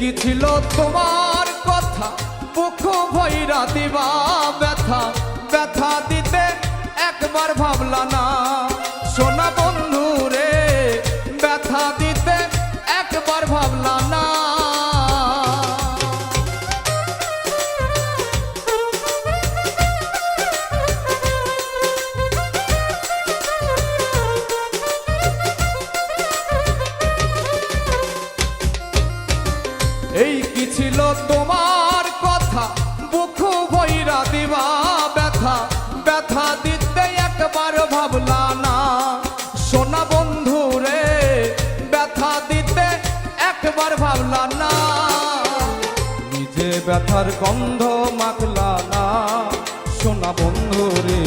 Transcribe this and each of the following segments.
কি ছিল তোমার কথা বুক ভৈরা দিবা ব্যথা ব্যথা দিতে একবার ভাবলা না সোনা বন্ধু রে ব্যথা দিতে একবার ভাবলা না এই কি ছিল তোমার কথা বুক ভৈরা দিবা ব্যথা ব্যথা দিতে একবার ভাবলা না সোনা বন্ধু রে ব্যথা দিতে একবার ভাবলা না নিজে ব্যথার গন্ধ মাখলা না সোনা বন্ধু রে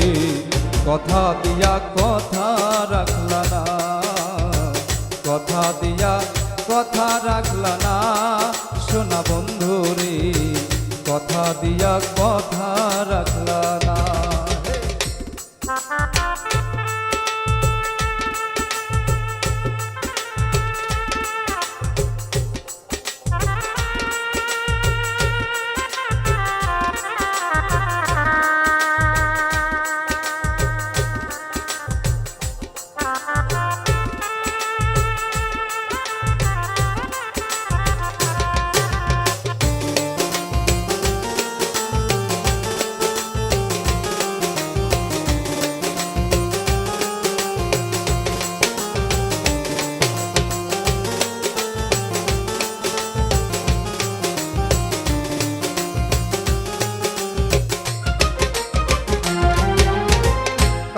কথা দিয়া কথা রাখলা না কথা দিয়া কথা রাখলা না সোনা বন্ধু রে কথা দিয়া কথা রাখলা না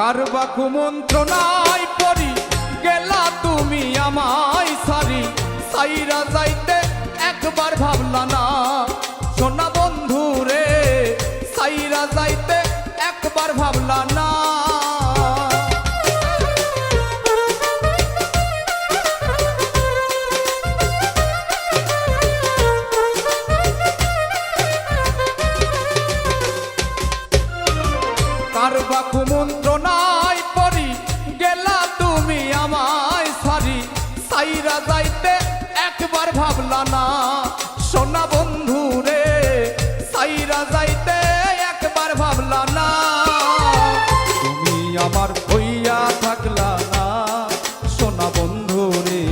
কারবা কুমন্ত্রণায় পড়ি গেলা তুমি আমায় সারি সাইরা যাইতে একবার ভাবলা না সোনা বন্ধু রে সাইরা যাইতে একবার ভাবলা না কারবা কুমন্ত্রণায় পড়ি গেলা তুমি আমায় সারি সাইরা যাইতে একবার ভাবলা না সোনা বন্ধু রে সাইরা যাইতে একবার ভাবলা না তুমি আমার হইয়া থাকলা না সোনা বন্ধু রে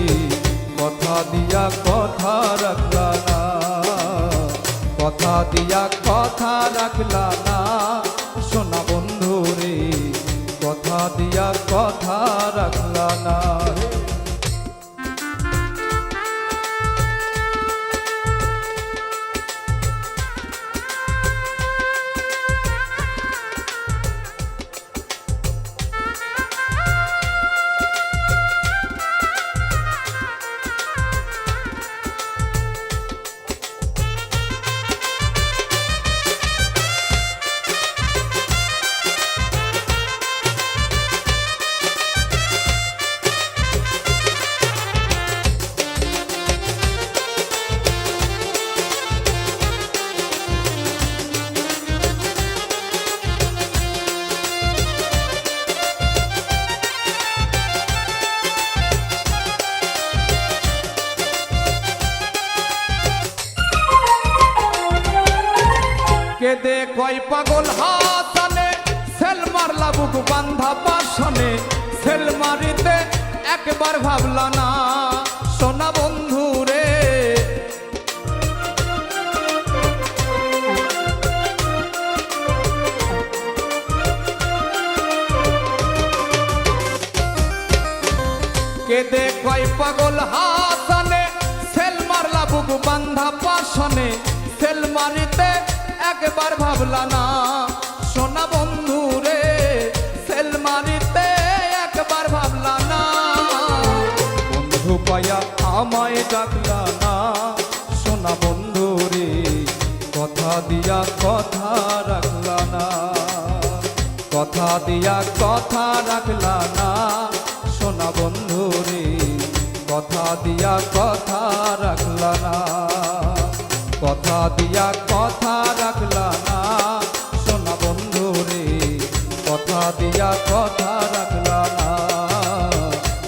কথা দিয়া কথা রাখলা না কথা দিয়া কথা রাখলা না সোনা বন্ধু রে কথা দিয়া কথা রাখলা না কেদে কয় পাগল হাসানে সেল মারলা বুক বান্ধা পাশনে সেল মারিতে একবার ভাবলা না সোনা বন্ধু রে কেদে কয় পাগল হাসানে সেল মারলা বুক বান্ধা পাশনে সেল মারিতে একবার ভাবলা না সোনা বন্ধু রে সেল মারিতে একবার ভাবলা না বন্ধু পায়া আমায় ডাকলা না সোনা বন্ধু রে কথা দিয়া কথা রাখলা না কথা দিয়া কথা রাখলা না সোনা বন্ধু রে কথা দিয়া কথা রাখলা না কথা দিয়া কথা রাখলা না সোনা বন্ধু রে কথা দিয়া কথা রাখলা না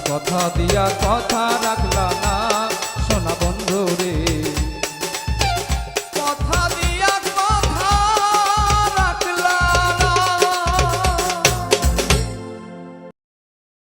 কথা দিয়া কথা রাখলা না